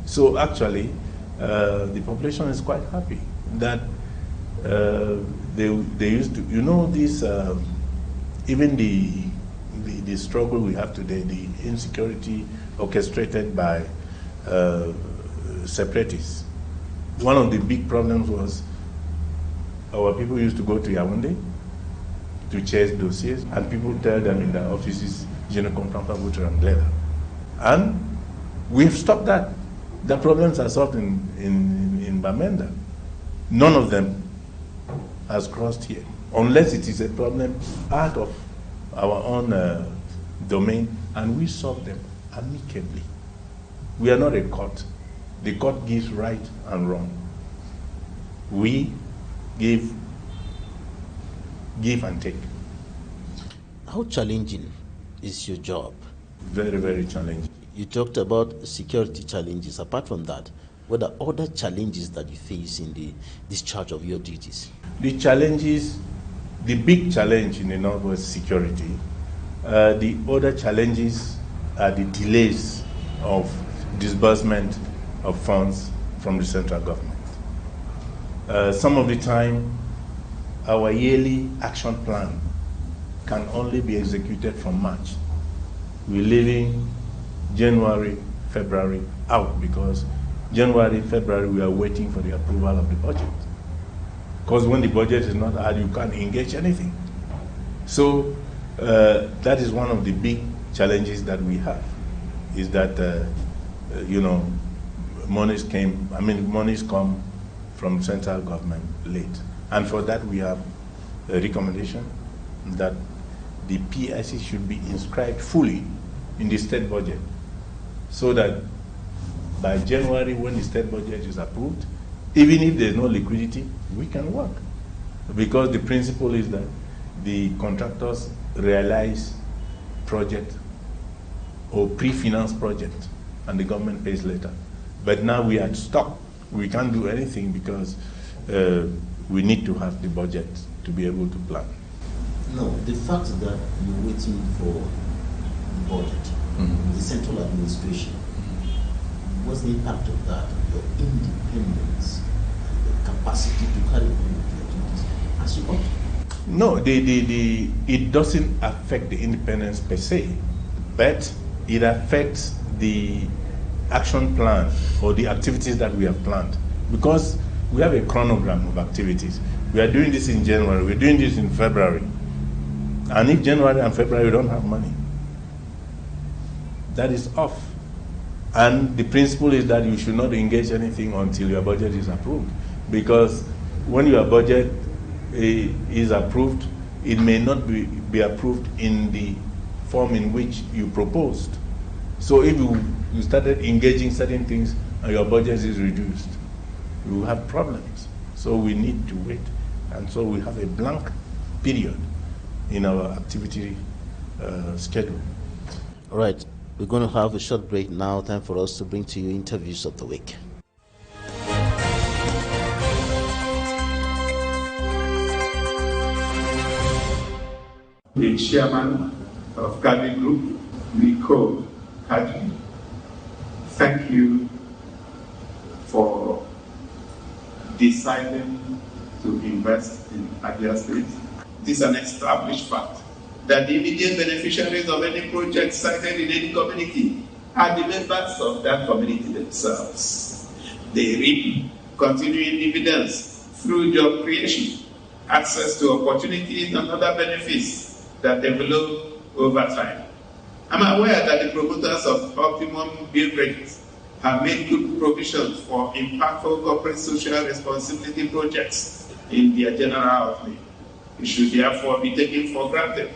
so actually, the population is quite happy that they used to, you know, this, even the struggle we have today, the insecurity orchestrated by separatists. One of the big problems was our people used to go to Yaoundé to chase dossiers, and people tell them in their offices, je ne comprends pas votre anglais. And we have stopped that. The problems are solved in Bamenda. None of them has crossed here, unless it is a problem out of our own domain, and we solve them amicably. We are not a court. The court gives right and wrong. We give and take. How challenging is your job? Very, very challenging. You talked about security challenges. Apart from that, what are other challenges that you face in the discharge of your duties? The challenges, the big challenge in the North was security. The other challenges are the delays of disbursement of funds from the central government. Some of the time, our yearly action plan can only be executed from March. We're leaving January, February out because January, February, we are waiting for the approval of the budget. Because when the budget is not out, you can't engage anything. So that is one of the big challenges that we have, is that, monies come from central government late. And for that, we have a recommendation that the PIC should be inscribed fully in the state budget, so that by January, when the state budget is approved, even if there's no liquidity, we can work. Because the principle is that the contractors realize project or pre-finance project, and the government pays later. But now we are stuck. We can't do anything because we need to have the budget to be able to plan. No, the fact that you're waiting for the budget, the central administration, what's the impact of that on your independence and the capacity to carry on with your duties as you ought? No, it doesn't affect the independence per se, but it affects the action plan or the activities that we have planned, because we have a chronogram of activities. We are doing this in January, we're doing this in February, and if January and February we don't have money, that is off. And the principle is that you should not engage anything until your budget is approved, because when your budget is approved, it may not be approved in the form in which you proposed. So if you started engaging certain things and your budget is reduced, you will have problems. So we need to wait. And so we have a blank period in our activity schedule. All right, we're going to have a short break now. Time for us to bring to you interviews of the week. The chairman of Kadi Group, Nico Kadi, thank you for deciding to invest in Abia State. This is an established fact that the immediate beneficiaries of any project cited in any community are the members of that community themselves. They reap continuing dividends through job creation, access to opportunities and other benefits that develop over time. I'm aware that the promoters of optimum beverages have made good provisions for impactful corporate social responsibility projects in their general outlay. It should therefore be taken for granted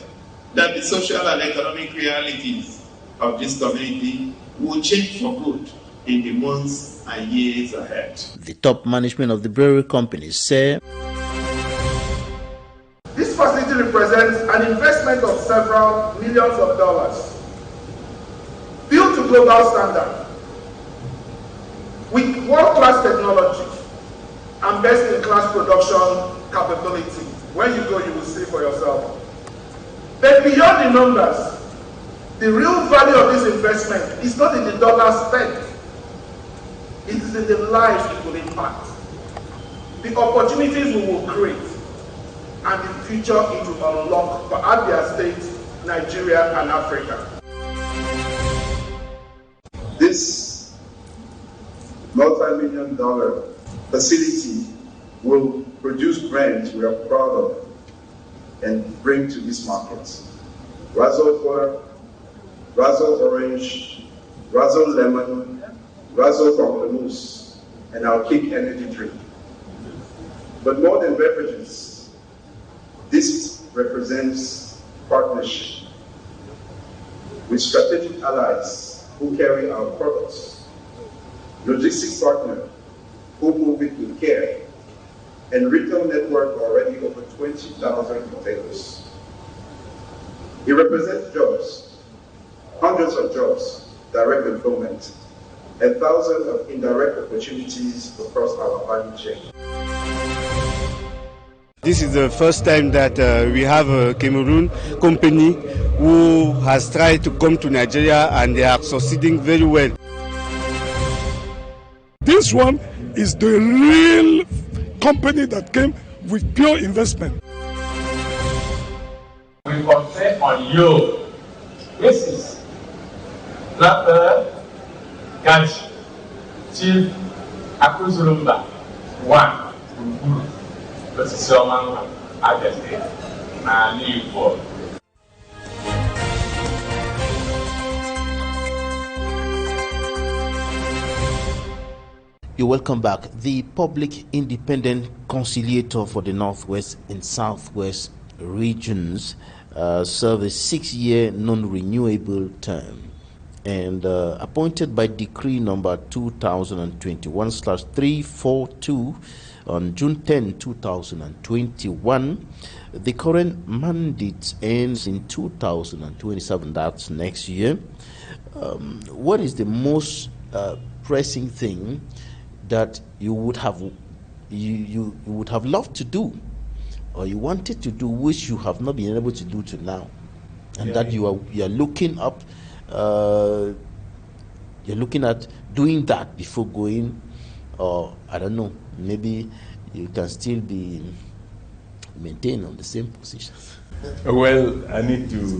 that the social and economic realities of this community will change for good in the months and years ahead. The top management of the brewery companies say this facility represents an investment of several millions of dollars, built to global standard, with world-class technology and best-in-class production capability. When you go, you will see for yourself. But beyond the numbers, the real value of this investment is not in the dollars spent. It is in the lives it will impact, the opportunities we will create, and the future it will unlock for Abia State, Nigeria, and Africa. This multi-million-dollar facility will produce brands we are proud of and bring to these markets. Razzle Cola, Razzle Orange, Razzle Lemon, Razzle Pamplemousse, and our Kick Energy drink. But more than beverages, this represents partnership with strategic allies who carry our products, logistics partner who move it with care, and retail network already over 20,000 retailers. It represents jobs, hundreds of jobs, direct employment, and thousands of indirect opportunities across our value chain. This is the first time that we have a Cameroon company who has tried to come to Nigeria, and they are succeeding very well. This one is the real company that came with pure investment. We confer on you. This is Rapper Ganji, Chief Akuzulumba, 1, Guru, Soman, Agency, and leave for. You're welcome back. The Public Independent Conciliator for the Northwest and Southwest regions serve a 6-year non-renewable term and appointed by decree number 2021/342 on June 10, 2021. The current mandate ends in 2027, that's next year. What is the most pressing thing that you would have you would have loved to do, or you wanted to do, which you have not been able to do till now, and that you are looking up, you're looking at doing that before going, or I don't know, maybe you can still be maintained on the same position? Well, I need to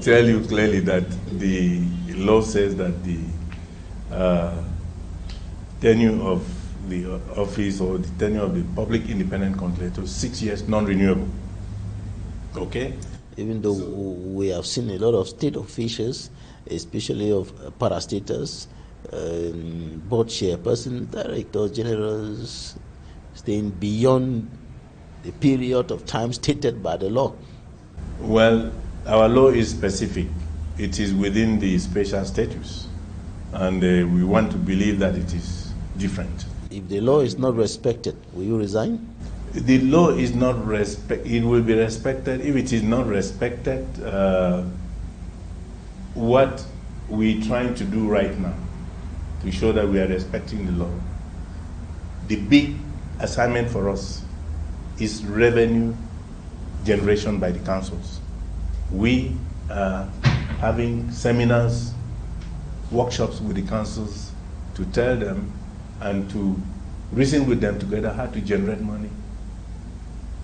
tell you clearly that the law says that the tenure of the office or the tenure of the Public Independent Conciliator is 6 years, non-renewable. Okay? Even though we have seen a lot of state officials, especially of parastatals, board chairpersons, directors, generals, staying beyond the period of time stated by the law. Well, our law is specific. It is within the special status, and we want to believe that it is different. If the law is not respected, will you resign? The law is not it will be respected. If it is not respected, what we're trying to do right now to show that we are respecting the law, the big assignment for us is revenue generation by the councils. We are having seminars, workshops with the councils to tell them and to reason with them together how to generate money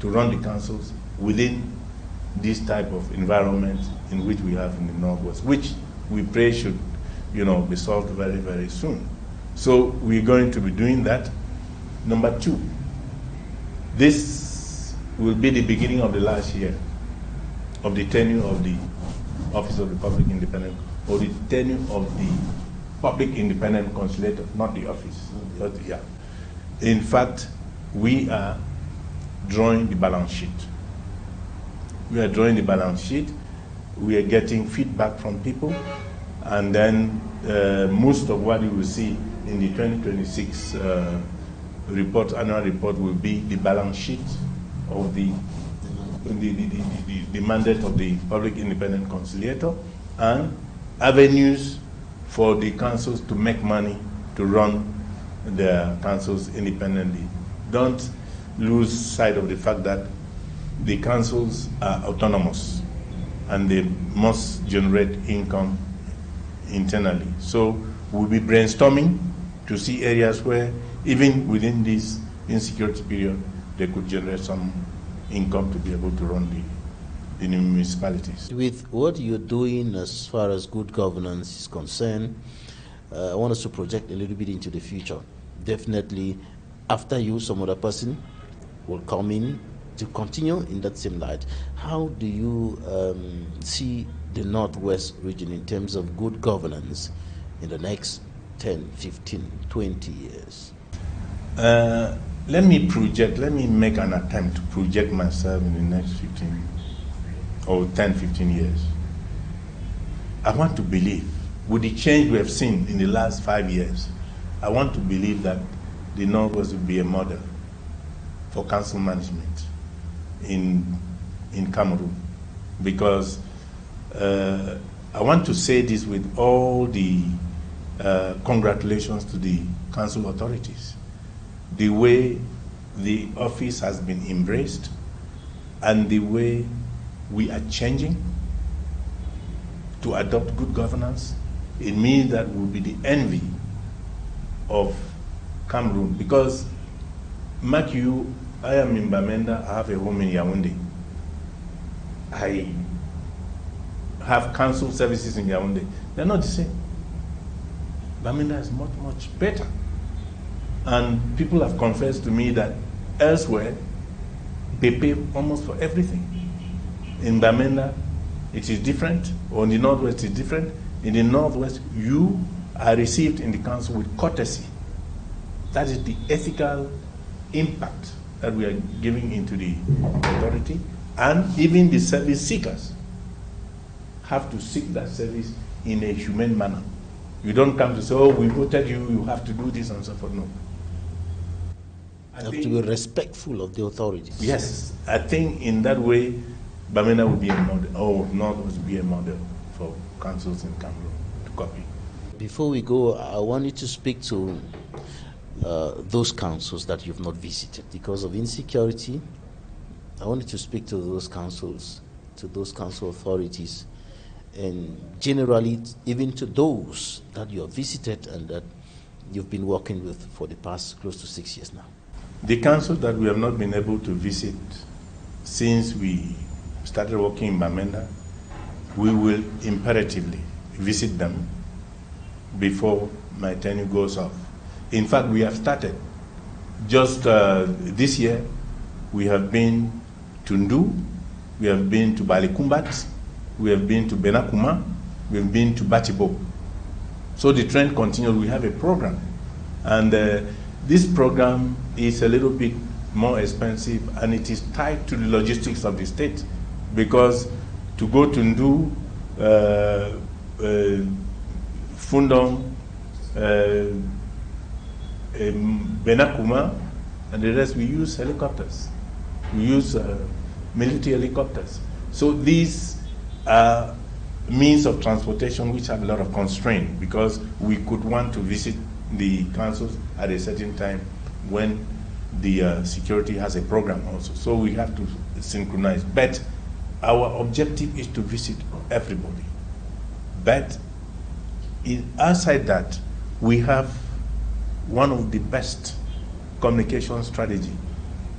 to run the councils within this type of environment in which we have in the Northwest, which we pray should, be solved very, very soon. So we're going to be doing that. Number 2, this will be the beginning of the last year of the tenure of the Office of the Public Independent, or the tenure of the Public Independent Conciliator, not the office. But yeah. In fact, we are drawing the balance sheet. We are drawing the balance sheet. We are getting feedback from people, and then most of what you will see in the 2026 annual report will be the balance sheet of the mandate of the Public Independent Conciliator and avenues for the councils to make money to run their councils independently. Don't lose sight of the fact that the councils are autonomous and they must generate income internally. So we'll be brainstorming to see areas where even within this insecurity period they could generate some income to be able to run the municipalities. With what you're doing as far as good governance is concerned, I want us to project a little bit into the future. Definitely, after you, some other person will come in to continue in that same light. How do you see the Northwest region in terms of good governance in the next 10, 15, 20 years? Let me make an attempt to project myself in the next 15 or 10, 15 years. I want to believe, with the change we have seen in the last 5 years, I want to believe that the Northwest will be a model for council management in Cameroon, because I want to say this with all the congratulations to the council authorities. The way the office has been embraced and the way we are changing to adopt good governance, it means that we'll be the envy of Cameroon, because Mark you, I am in Bamenda, I have a home in Yaoundé. I have council services in Yaoundé. They're not the same. Bamenda is much, much better. And people have confessed to me that elsewhere, they pay almost for everything. In Bamenda, it is different, or in the Northwest, it's different. In the Northwest, you are received in the council with courtesy. That is the ethical impact that we are giving into the authority, and even the service seekers have to seek that service in a humane manner. You don't come to say, oh, we voted you, you have to do this and so forth. No. You have to be respectful of the authorities. Yes, I think in that way, Bamenda would be a model, or North would be a model for councils in Cameroon to copy. Before we go, I want you to speak to those councils that you've not visited because of insecurity. I want you to speak to those councils, to those council authorities, and generally even to those that you have visited and that you've been working with for the past close to 6 years now. The councils that we have not been able to visit since we started working in Bamenda, we will imperatively visit them before my tenure goes off. In fact, we have started. Just this year, we have been to Nous, we have been to Balikumbat, we have been to Benakuma, we have been to Batibo. So the trend continues. We have a program. And this program is a little bit more expensive, and it is tied to the logistics of the state, because to go to Nous, Fundong, Benakuma, and the rest, we use helicopters. We use military helicopters. So these are means of transportation which have a lot of constraint, because we could want to visit the councils at a certain time when the security has a program also. So we have to synchronize. But our objective is to visit everybody. But outside that, we have one of the best communication strategy.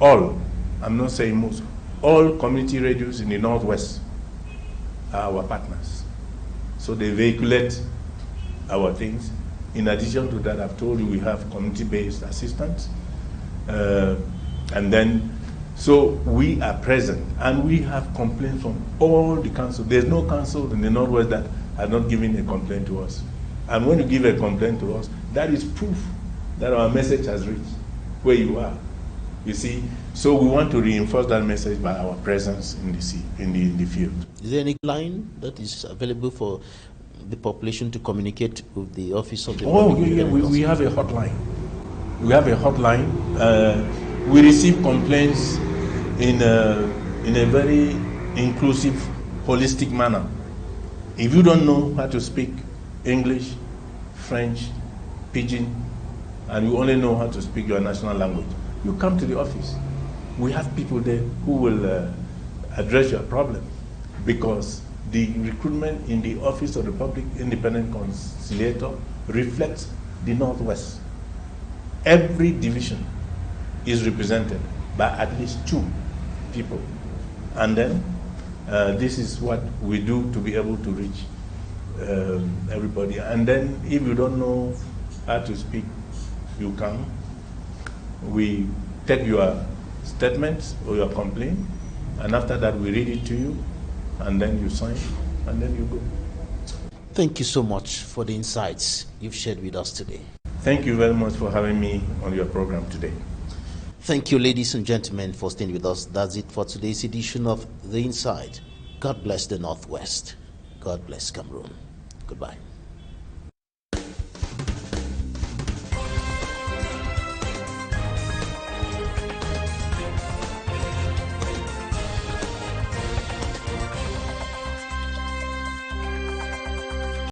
All, I'm not saying most, all community radios in the Northwest are our partners. So they vehiculate our things. In addition to that, I've told you we have community-based assistance. And then, so we are present, and we have complaints from all the councils. There's no council in the Northwest that has not given a complaint to us. And when you give a complaint to us, that is proof that our message has reached where you are. You see, so we want to reinforce that message by our presence in the field. Is there any line that is available for the population to communicate with the office of the? Oh, yeah, we have a hotline. We have a hotline. We receive complaints in a very inclusive, holistic manner. If you don't know how to speak English, French, Pidgin, and you only know how to speak your national language, you come to the office. We have people there who will address your problem, because the recruitment in the Office of the Public Independent Conciliator reflects the Northwest. Every division is represented by at least 2 people. And then this is what we do to be able to reach everybody. And then if you don't know how to speak, you come. We take your statements or your complaint, and after that we read it to you, and then you sign, and then you go. Thank you so much for the insights you've shared with us today. Thank you very much for having me on your program today. Thank you, ladies and gentlemen, for staying with us. That's it for today's edition of The Inside. God bless the Northwest. God bless Cameroon. Goodbye.